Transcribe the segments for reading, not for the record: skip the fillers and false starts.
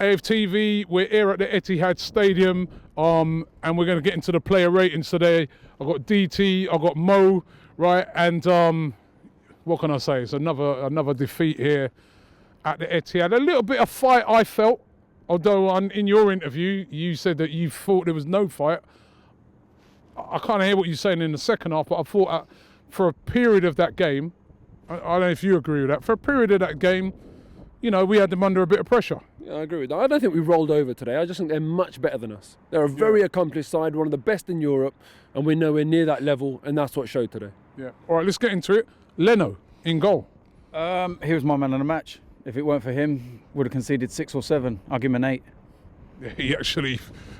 AFTV, we're here at the Etihad Stadium, and we're going to get into the player ratings today. I've got DT, I've got Mo, right, and what can I say? It's another defeat here at the Etihad. A little bit of fight I felt, although in your interview you said that you thought there was no fight. I can't hear what you're saying in the second half, but I thought for a period of that game, I don't know if you agree with that, for a period of that game, you know, we had them under a bit of pressure. Yeah, I agree with that. I don't think we rolled over today. I just think they're much better than us. They're a very accomplished side, one of the best in Europe, and we're nowhere near that level, and that's what showed today. Yeah. All right, let's get into it. Leno in goal. He was my man of the match. If it weren't for him, would have conceded 6 or 7. I'll give him an 8. Yeah,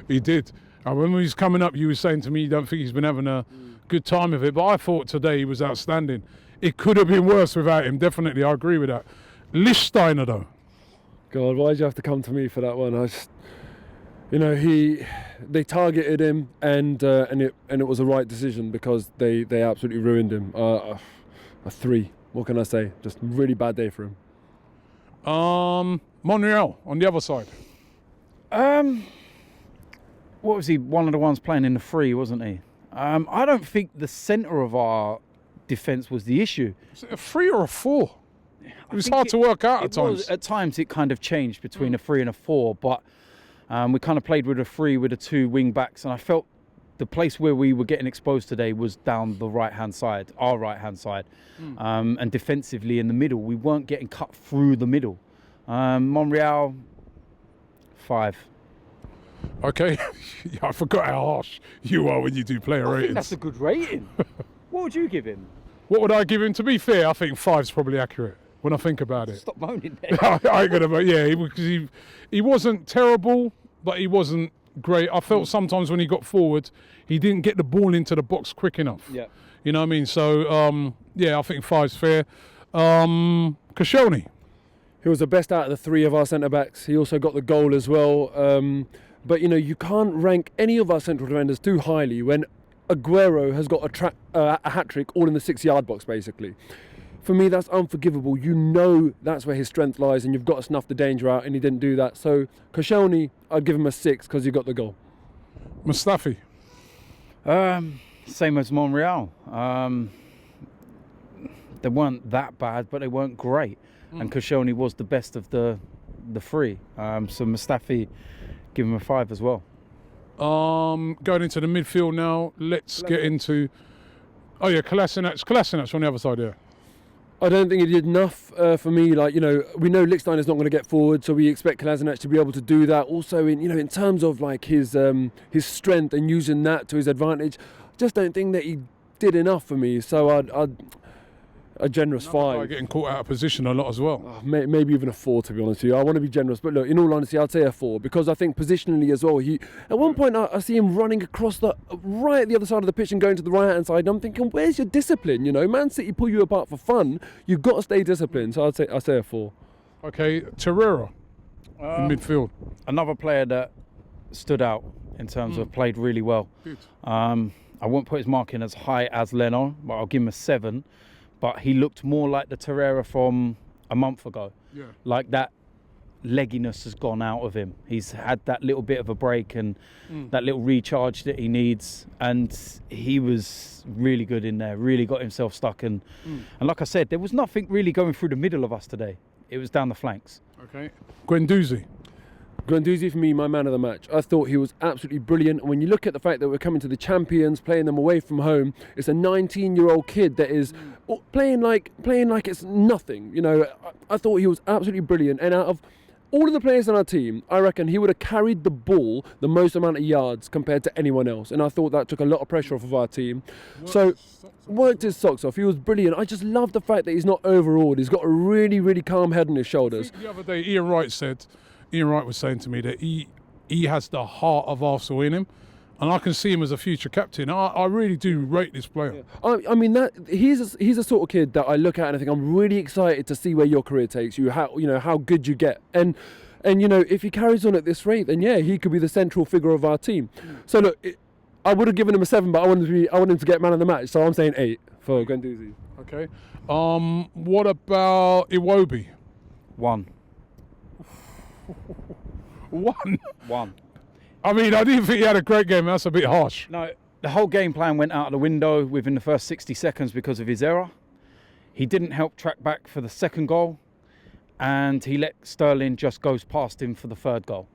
he did. When he was coming up, you were saying to me you don't think he's been having a good time of it, but I thought today he was outstanding. It could have been worse without him, definitely. I agree with that. Lichtsteiner, though. God, why'd you have to come to me for that one? They targeted him, and it was the right decision because they absolutely ruined him. A 3. What can I say? Just really bad day for him. Monreal on the other side. What was he? One of the ones playing in the 3, wasn't he? I don't think the centre of our defence was the issue. Was it a 3 or a 4? It was hard to work out at times. At times it kind of changed between a 3 and a 4, but we kind of played with a 3 with the 2 wing backs, and I felt the place where we were getting exposed today was down the right-hand side, our right-hand side, and defensively in the middle. We weren't getting cut through the middle. Monreal, 5. Okay, yeah, I forgot how harsh you are when you do player ratings. I think that's a good rating. What would you give him? What would I give him? To be fair, I think 5's probably accurate when I think about it. Stop moaning then. I ain't gonna, yeah, because he wasn't terrible, but he wasn't great. I felt sometimes when he got forward, he didn't get the ball into the box quick enough. Yeah. You know what I mean? So, yeah, I think 5's fair. Koscielny. He was the best out of the 3 of our centre-backs. He also got the goal as well. But, you can't rank any of our central defenders too highly when Aguero has got a hat-trick all in the 6-yard box, basically. For me, that's unforgivable. You know that's where his strength lies, and you've got to snuff the danger out, and he didn't do that. So, Koscielny, I'd give him a 6 because he got the goal. Mustafi. Same as Monreal. They weren't that bad, but they weren't great. And Koscielny was the best of the 3. So Mustafi, give him a 5 as well. Going into the midfield now, let's get into... Oh yeah, Kolasinac on the other side, yeah. I don't think he did enough for me. We know Lichtsteiner's not going to get forward, so we expect Kolasinac to be able to do that. Also, in terms of his strength and using that to his advantage, I just don't think that he did enough for me. So I'd a generous 5. Getting caught out of position a lot as well. Maybe even a 4, to be honest with you. I want to be generous, but look, in all honesty, I'd say a 4 because I think positionally as well. At one point I see him running across right at the other side of the pitch and going to the right-hand side. And I'm thinking, where's your discipline? Man City pull you apart for fun. You've got to stay disciplined. So I'd say a 4. Okay, Torreira in midfield. Another player that stood out in terms of played really well. Good. I won't put his marking as high as Leno, but I'll give him a 7. But he looked more like the Torreira from a month ago. Yeah. Like that legginess has gone out of him. He's had that little bit of a break and that little recharge that he needs. And he was really good in there, really got himself stuck. And like I said, there was nothing really going through the middle of us today. It was down the flanks. Okay. Guendouzi for me, my man of the match. I thought he was absolutely brilliant. And when you look at the fact that we're coming to the champions, playing them away from home, it's a 19-year-old kid that is playing like it's nothing. I thought he was absolutely brilliant. And out of all of the players on our team, I reckon he would have carried the ball the most amount of yards compared to anyone else. And I thought that took a lot of pressure off of our team. Worked his socks off. He was brilliant. I just love the fact that he's not overawed. He's got a really, really calm head on his shoulders. The other day, Ian Wright was saying to me that he has the heart of Arsenal in him, and I can see him as a future captain. I really do rate this player. Yeah. I mean that he's a sort of kid that I look at and I think I'm really excited to see where your career takes you. How good you get, and if he carries on at this rate, then yeah, he could be the central figure of our team. So look, I would have given him a 7, but I want him to get man of the match. So I'm saying 8 for Guendouzi. Okay. What about Iwobi? 1. One. One. I mean, I didn't think he had a great game. That's a bit harsh. No, the whole game plan went out of the window within the first 60 seconds because of his error. He didn't help track back for the second goal, and he let Sterling just goes past him for the third goal.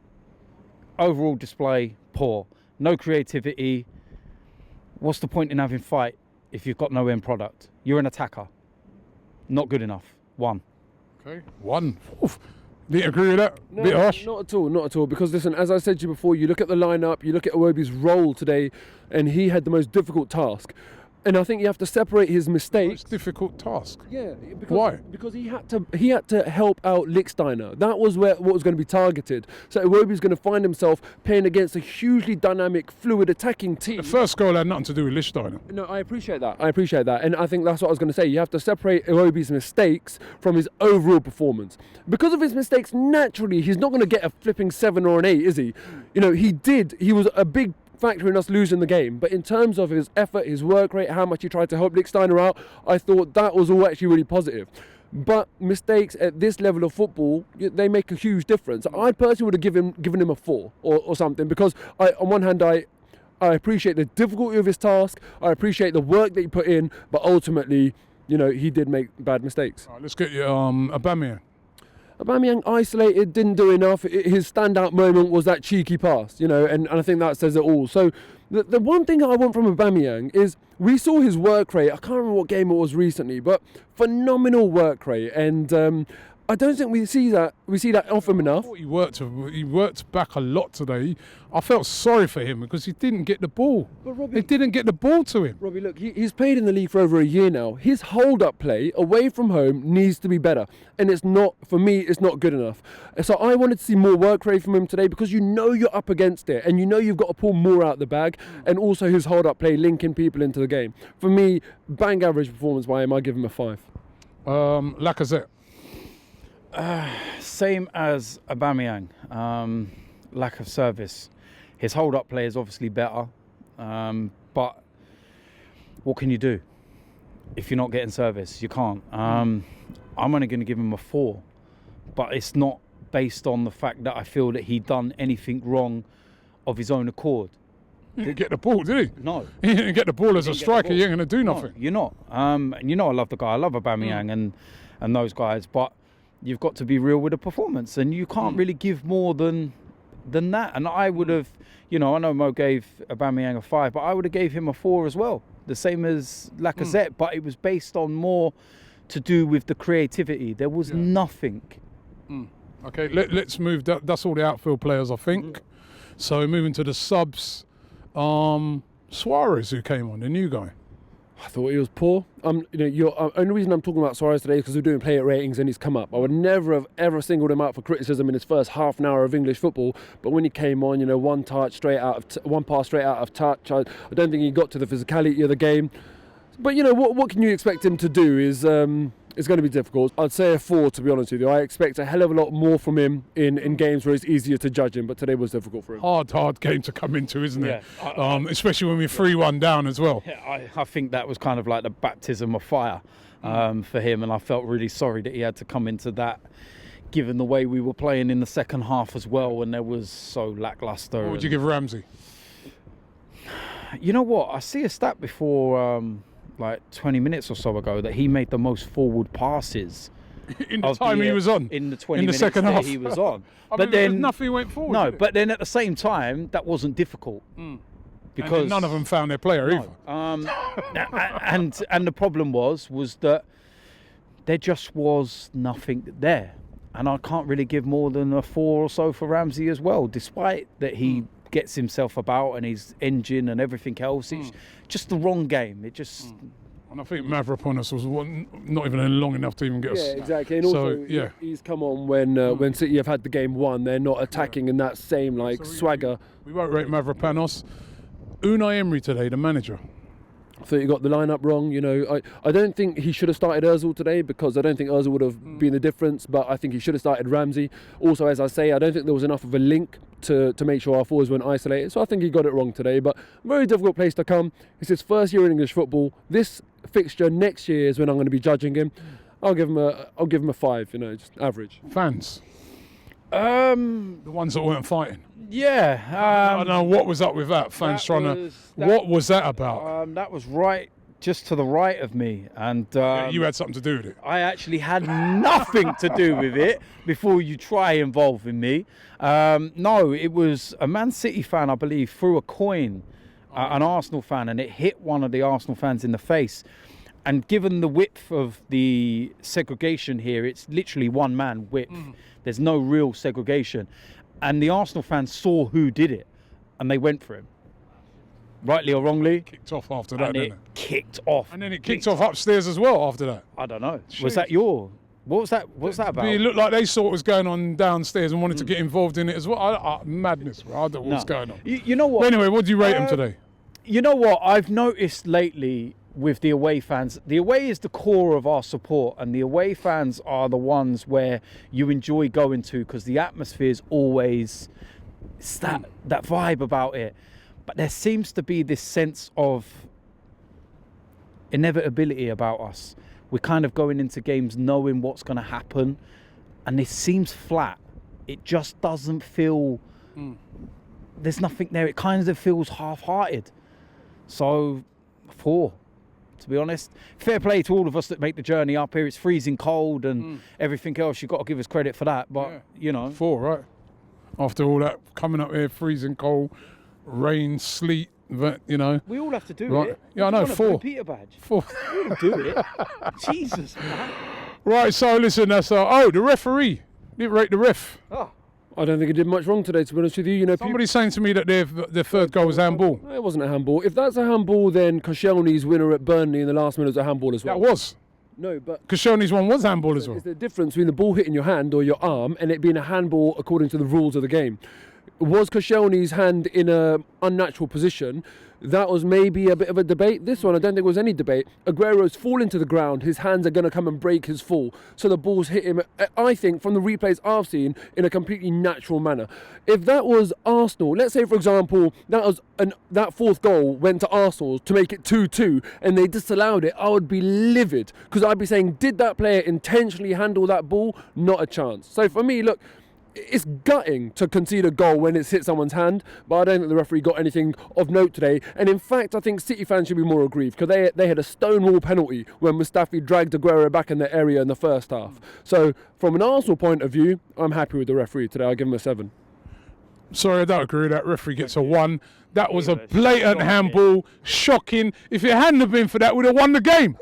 Overall display, poor. No creativity. What's the point in having fight if you've got no end product? You're an attacker. Not good enough. One. Okay. One. Oof. Didn't agree with that? No, Bit harsh? not at all, not at all. Because listen, as I said to you before, you look at the lineup, you look at Iwobi's role today, and he had the most difficult task. And I think you have to separate his mistakes. Most difficult task. Yeah. Because, Why? Because he had to help out Lichtsteiner. That was what was going to be targeted. So Iwobi's going to find himself playing against a hugely dynamic, fluid attacking team. The first goal had nothing to do with Lichtsteiner. No, I appreciate that. And I think that's what I was going to say. You have to separate Iwobi's mistakes from his overall performance. Because of his mistakes, naturally, he's not going to get a flipping 7 or an 8, is he? You know, he was a big factor in us losing the game, but in terms of his effort, his work rate, how much he tried to help Lichtsteiner out, I thought that was all actually really positive. But mistakes at this level of football, they make a huge difference. I personally would have given him a 4 or something, because on one hand I appreciate the difficulty of his task, I appreciate the work that he put in, but ultimately, you know, he did make bad mistakes. All right, let's get you Aubameyang. Aubameyang isolated, didn't do enough. His standout moment was that cheeky pass, you know, and I think that says it all. So the one thing I want from Aubameyang is we saw his work rate. I can't remember what game it was recently, but phenomenal work rate. And I don't think we see that often enough. I thought he worked back a lot today. I felt sorry for him because he didn't get the ball. But Robbie, He didn't get the ball to him. Robbie, look, he's played in the league for over a year now. His hold-up play away from home needs to be better, and it's not, for me, it's not good enough. So I wanted to see more work rate from him today, because you know you're up against it, and you know you've got to pull more out the bag, and also his hold-up play, linking people into the game. For me, bang average performance by him. I give him a 5. Lacazette. Same as Aubameyang. Lack of service. His hold-up play is obviously better, but what can you do if you're not getting service? You can't. I'm only going to give him a 4, but it's not based on the fact that I feel that he done anything wrong of his own accord. He didn't get the ball, did he? No. He didn't get the ball as a striker. You ain't going to do nothing. No, you're not. And you know I love the guy. I love Aubameyang and those guys, but you've got to be real with the performance, and you can't really give more than that. And I would have, you know, I know Mo gave Aubameyang a 5, but I would have gave him a 4 as well, the same as Lacazette. But it was based on more to do with the creativity. There was nothing. Okay, let's move. That's all the outfield players, I think. So moving to the subs, Suarez, who came on, the new guy. I thought he was poor. You know, only reason I'm talking about Suarez today is because we're doing player ratings and he's come up. I would never have ever singled him out for criticism in his first half an hour of English football. But when he came on, you know, one pass straight out of touch. I don't think he got to the physicality of the game. But you know, what can you expect him to do? It's going to be difficult. I'd say a 4, to be honest with you. I expect a hell of a lot more from him in games where it's easier to judge him, but today was difficult for him. Hard game to come into, isn't it? Yeah. Especially when we're 3-1 down as well. Yeah, I think that was kind of like the baptism of fire for him, and I felt really sorry that he had to come into that, given the way we were playing in the second half as well, and there was so lacklustre. What would you give Ramsey? You know what? I see a stat before, like 20 minutes or so ago, that he made the most forward passes in the time he was on. In the 20 in the minutes second that half. he was on. But then nothing went forward. No, but then at the same time, that wasn't difficult. Because and none of them found their player either. And the problem was that there just was nothing there. And I can't really give more than a 4 or so for Ramsey as well, despite that he gets himself about and his engine and everything else. It's just the wrong game. It just... And I think Mavropanos was not even long enough to even get us. Yeah, exactly. And also, he's come on when City have had the game won. They're not attacking in that same swagger. We won't rate Mavropanos. Unai Emery today, the manager. I thought you got the lineup wrong. You know, I don't think he should have started Ozil today, because I don't think Ozil would have been the difference. But I think he should have started Ramsey. Also, as I say, I don't think there was enough of a link to make sure our forwards weren't isolated. So I think he got it wrong today. But very difficult place to come. It's his first year in English football. This fixture next year is when I'm going to be judging him. I'll give him a 5. You know, just average. Fans. The ones that weren't fighting. Yeah. I don't know what was up with that. Fans what was that about? That was right, just to the right of me, and You had something to do with it. I actually had nothing to do with it before you try involving me. No, it was a Man City fan, I believe, threw a coin at an Arsenal fan, and it hit one of the Arsenal fans in the face. And given the width of the segregation here, it's literally one man width. There's no real segregation. And the Arsenal fans saw who did it, and they went for him. Rightly or wrongly. Kicked off after that, And didn't it it? kicked off. And then it kicked off upstairs as well after that. I don't know. Jeez. Was that your... What was that? What was that about? It looked like they saw what was going on downstairs and wanted to get involved in it as well. Madness, bro. I don't know what's going on. You know what? But anyway, what do you rate them today? You know what? I've noticed lately with the away fans, the away is the core of our support, and the away fans are the ones where you enjoy going to because the atmosphere is always it's that vibe about it. But there seems to be this sense of inevitability about us. We're kind of going into games knowing what's going to happen, and it seems flat. It just doesn't feel... There's nothing there. It kind of feels half-hearted. So, 4, to be honest. Fair play to all of us that make the journey up here. It's freezing cold and everything else. You've got to give us credit for that. But, you know... 4, right? After all that, coming up here, freezing cold, rain, sleet, but, you know... We all have to do right. it. Yeah, I know, 4. Peter badge. 4. We all do it. Jesus, man. Right, so listen, that's... the referee. Didn't rate the ref. Oh. I don't think he did much wrong today, to be honest with you. You know, Somebody's saying to me that their third goal was handball. It wasn't a handball. If that's a handball, then Koscielny's winner at Burnley in the last minute was a handball as well. That was. No, but... Koscielny's one was handball as well. It's the difference between the ball hitting your hand or your arm and it being a handball according to the rules of the game. Was Koscielny's hand in a unnatural position? That was maybe a bit of a debate. This one, I don't think was any debate. Aguero's falling to the ground. His hands are going to come and break his fall. So the ball's hit him, I think, from the replays I've seen, in a completely natural manner. If that was Arsenal, let's say, for example, that fourth goal went to Arsenal to make it 2-2 and they disallowed it, I would be livid. Because I'd be saying, did that player intentionally handle that ball? Not a chance. So for me, look, it's gutting to concede a goal when it's hit someone's hand, but I don't think the referee got anything of note today. And in fact, I think City fans should be more aggrieved because they had a stonewall penalty when Mustafi dragged Aguero back in their area in the first half. So from an Arsenal point of view, I'm happy with the referee today. I'll give him a 7. Sorry, I don't agree. That referee gets a 1. That was a blatant handball. Shocking. If it hadn't have been for that, we'd have won the game.